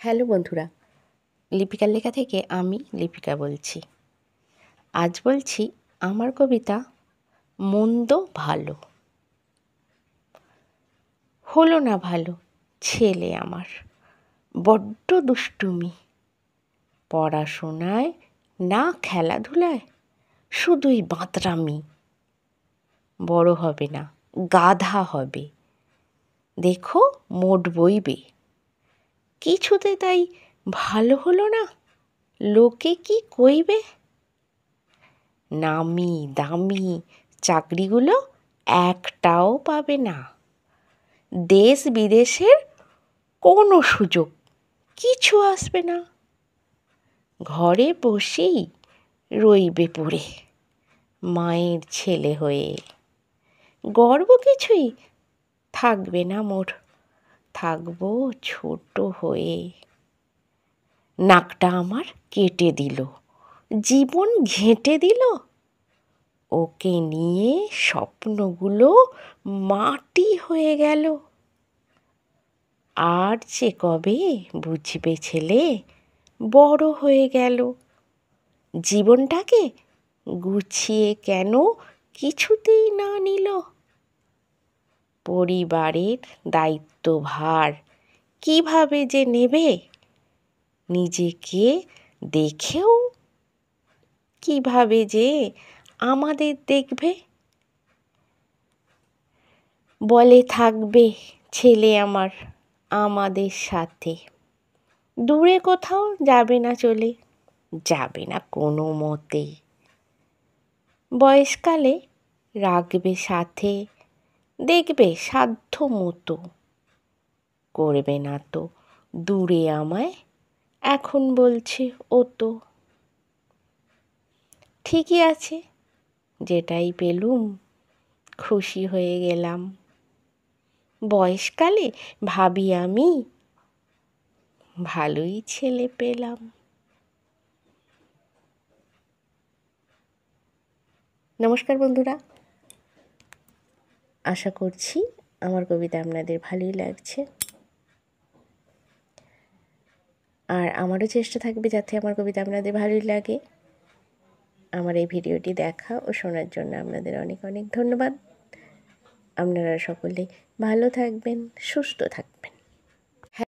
Hello বন্ধুরা, লিপিকার লেখা থেকে আমি লিপিকা বলছি। আজ বলছি আমার কবিতা মন্দ ভালো। হলো না ভালো ছেলে আমার, বড্ড দুষ্টুমি। পড়াশোনায় না খেলাধুলায়, শুধুই বাঁতরামি। বড় হবে না, গাধা হবে, দেখো মোট বইবে। কিছুতে তাই ভালো হলো না, লোকে কি কইবে। নামি দামি চাকরিগুলো একটাও পাবে না। দেশ বিদেশের কোনো সুযোগ কিছু আসবে না। ঘরে বসেই রইবে পড়ে মায়ের ছেলে হয়ে। গর্ব কিছুই থাকবে না মোর, থাকবো ছোট হয়ে। নাকটা আমার কেটে দিল, জীবন ঘেঁটে দিল। ওকে নিয়ে স্বপ্নগুলো মাটি হয়ে গেল। আর যে কবে বুঝবে ছেলে, বড় হয়ে গেল। জীবনটাকে গুছিয়ে কেন কিছুতেই না নিল। পরিবারের দায়িত্বভার কিভাবে যে নেবে, নিজেকে দেখেও কিভাবে যে আমাদের দেখবে। বলে থাকবে ছেলে আমার আমাদের সাথে, দূরে কোথাও যাবে না চলে, যাবে না কোনো মতে। বয়সকালে রাখবে সাথে, দেখবে সাধ্য মতো। করবে না তো দূরে আমায়, এখন বলছে ও তো। ঠিকই আছে, যেটাই পেলুম খুশি হয়ে গেলাম। বয়সকালে ভাবি আমি ভালোই ছেলে পেলাম। নমস্কার বন্ধুরা, আশা করছি আমার কবিতা আপনাদের ভালোই লাগছে। আর আমারও চেষ্টা থাকবে যাতে আমার কবিতা আপনাদের ভালোই লাগে। আমার এই ভিডিওটি দেখা ও শোনার জন্য আপনাদের অনেক অনেক ধন্যবাদ। আপনারা সকলে ভালো থাকবেন, সুস্থ থাকবেন।